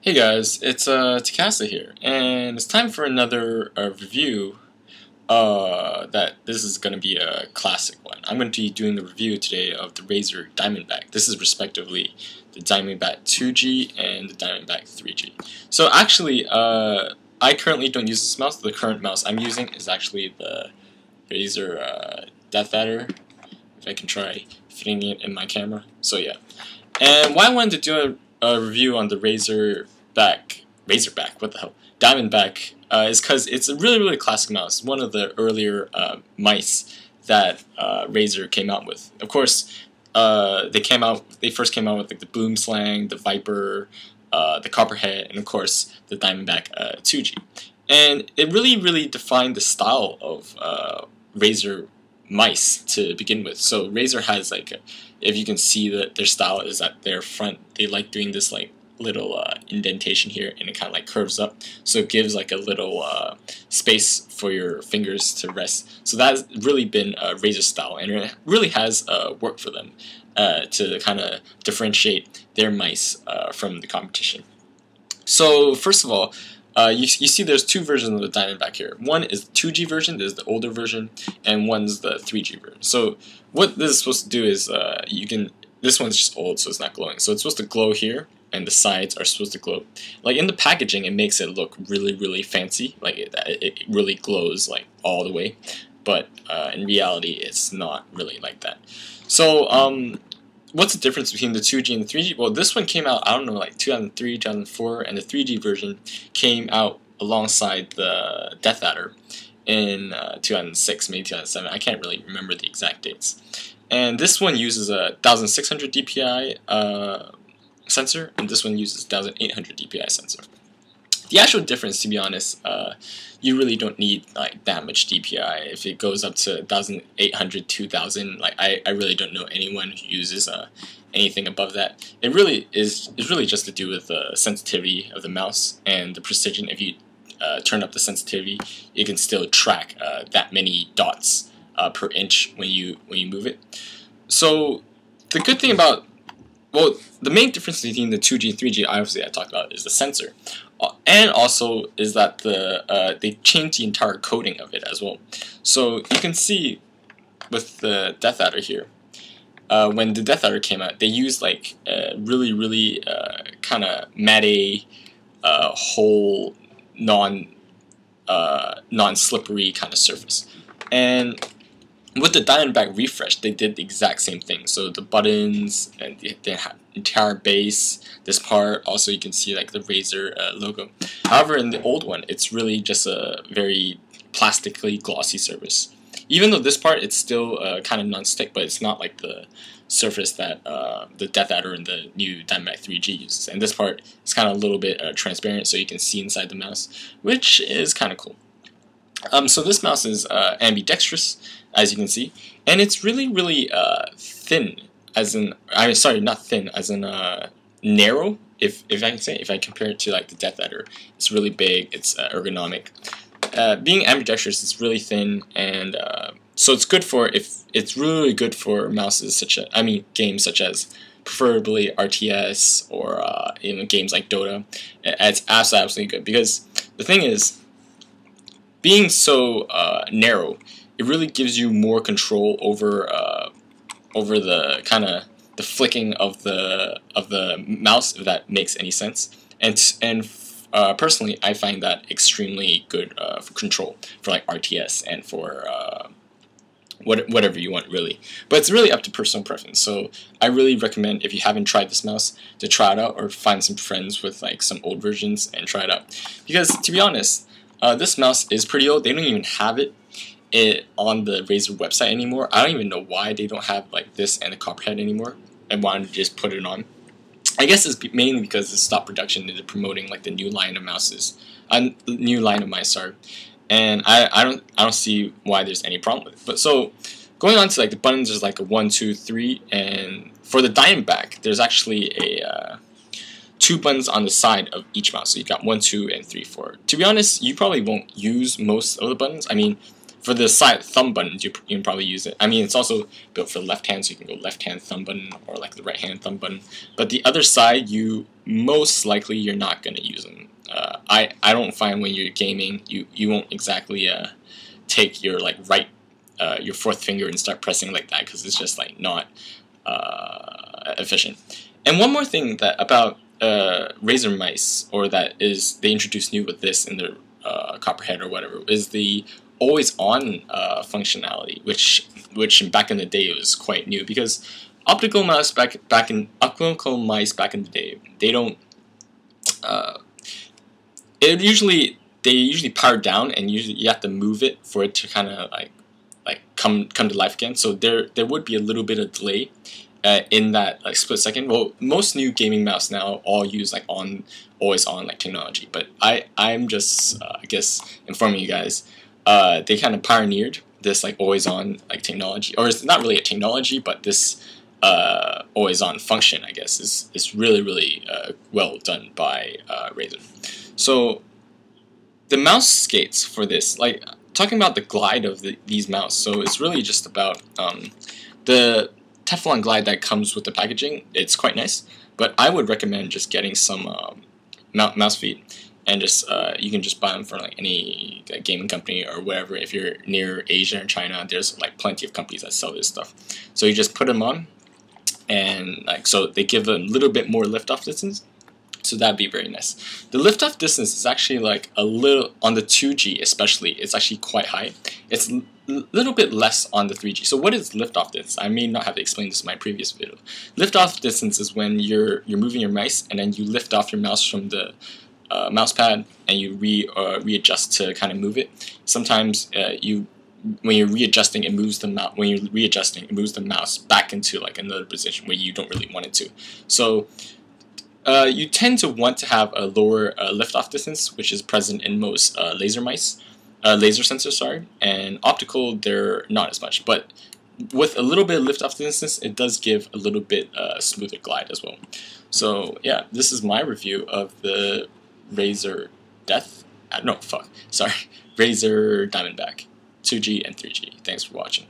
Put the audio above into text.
Hey guys, it's Takasa here, and it's time for another review. That this is going to be a classic one. I'm going to be doing the review today of the Razer Diamondback. This is respectively the Diamondback 2G and the Diamondback 3G. So actually, I currently don't use this mouse. The current mouse I'm using is actually the Razer Death Adder. If I can try fitting it in my camera. So yeah, and why I wanted to do a review on the Razorback, what the hell, Diamondback, is because it's a really classic mouse. One of the earlier mice that Razer came out with. Of course, they first came out with like the Boom Slang, the Viper, the Copperhead, and of course the Diamondback 2G. And it really defined the style of Razer mice to begin with. So Razer has like, if you can see that their style is at their front, they like doing this like little indentation here, and it kind of like curves up, so it gives like a little space for your fingers to rest. So that's really been Razer style, and it really has worked for them to kind of differentiate their mice from the competition. So first of all, you see there's two versions of the Diamondback here. One is the 2G version, this is the older version, and one's the 3G version. So what this is supposed to do is, this one's just old, so it's not glowing. So it's supposed to glow here, and the sides are supposed to glow. Like in the packaging, it makes it look really fancy, like it really glows like all the way. But in reality, it's not really like that. So what's the difference between the 2G and the 3G? Well, this one came out, I don't know, like 2003, 2004, and the 3G version came out alongside the Death Adder in 2006, maybe 2007. I can't really remember the exact dates. And this one uses a 1600 DPI sensor, and this one uses 1800 DPI sensor. The actual difference, to be honest, you really don't need like that much DPI. If it goes up to 1800, 2000, like I really don't know anyone who uses anything above that. It really is really just to do with the sensitivity of the mouse and the precision. If you turn up the sensitivity, you can still track that many dots per inch when you move it. So the good thing about, well, the main difference between the 2G and 3G, obviously I talked about, is the sensor. And also is that they changed the entire coding of it as well. So you can see with the Death Adder here, when the Death Adder came out, they used like really kind of matte, whole, non-slippery kind of surface. And with the Diamondback refresh, they did the exact same thing. So the buttons and the entire base, this part, also you can see like the Razer logo. However, in the old one, it's really just a very plastically glossy surface. Even though this part, it's still kind of non-stick, but it's not like the surface that the Death Adder and the new Diamondback 3G uses. And this part is kind of a little bit transparent, so you can see inside the mouse, which is kind of cool. So this mouse is ambidextrous, as you can see, and it's really thin, as in, I mean, sorry, not thin, as in narrow, if I can say, if I compare it to like the Death Adder. It's really big, it's ergonomic. Being ambidextrous, it's really thin, and so it's good for, it's really good for mouses such as, games such as preferably RTS or even games like Dota. It's absolutely good, because the thing is, being so narrow, it really gives you more control over over the kind of the flicking of the mouse, if that makes any sense. And personally, I find that extremely good for control for like RTS and for whatever you want, really. But it's really up to personal preference. So I really recommend, if you haven't tried this mouse, to try it out, or find some friends with like some old versions and try it out. Because to be honest, this mouse is pretty old. They don't even have it on the Razer website anymore. I don't even know why they don't have like this and the Copperhead anymore, and wanted to just put it on. I guess it's mainly because it stopped production and they're promoting like the new line of mouses, new line of mice, sorry. And I don't see why there's any problem with it. But so going on to like the buttons, there's like a 1, 2, 3, and for the Diamondback, there's actually a 2 buttons on the side of each mouse. So you got 1, 2, and 3, 4. To be honest, you probably won't use most of the buttons. I mean, For the side thumb buttons, you can probably use it. I mean, it's also built for the left hand, so you can go left hand thumb button or like the right hand thumb button. But the other side, most likely you're not gonna use them. I don't find when you're gaming, you won't exactly take your like your fourth finger and start pressing like that, because it's just like not efficient. And one more thing that about Razer mice, or that is they introduced new with this in their Copperhead or whatever, is the always on functionality, which back in the day was quite new, because optical mice back in the day, they don't they usually power down, and usually you have to move it for it to kind of like come to life again. So there would be a little bit of delay in that like split second. Well, most new gaming mouse now all use like always on like technology, but I'm just I guess informing you guys, they kind of pioneered this like always on like technology, or it's not really a technology, but this always on function, I guess, is really well done by Razer. So the mouse skates for this, like talking about the glide of these mouse, so it's really just about the Teflon glide that comes with the packaging. It's quite nice, but I would recommend just getting some mouse feet, and just you can just buy them from like any gaming company or wherever. If you're near Asia or China, there's like plenty of companies that sell this stuff. So you just put them on, and like so they give a little bit more liftoff distance. So that'd be very nice. The liftoff distance is actually like a little, on the 2G especially, it's actually quite high. It's a little bit less on the 3G. So what is liftoff distance? I may not have explained this in my previous video. Liftoff distance is when you're moving your mice, and then you lift off your mouse from the mouse pad, and you readjust to kind of move it. Sometimes when you're readjusting, it moves the mouse. When you're readjusting, it moves the mouse back into like another position where you don't really want it to. So you tend to want to have a lower liftoff distance, which is present in most laser sensors, sorry, and optical they're not as much. But with a little bit of liftoff distance, it does give a little bit smoother glide as well. So yeah, this is my review of the Razer Razer Diamondback 2G and 3G. Thanks for watching.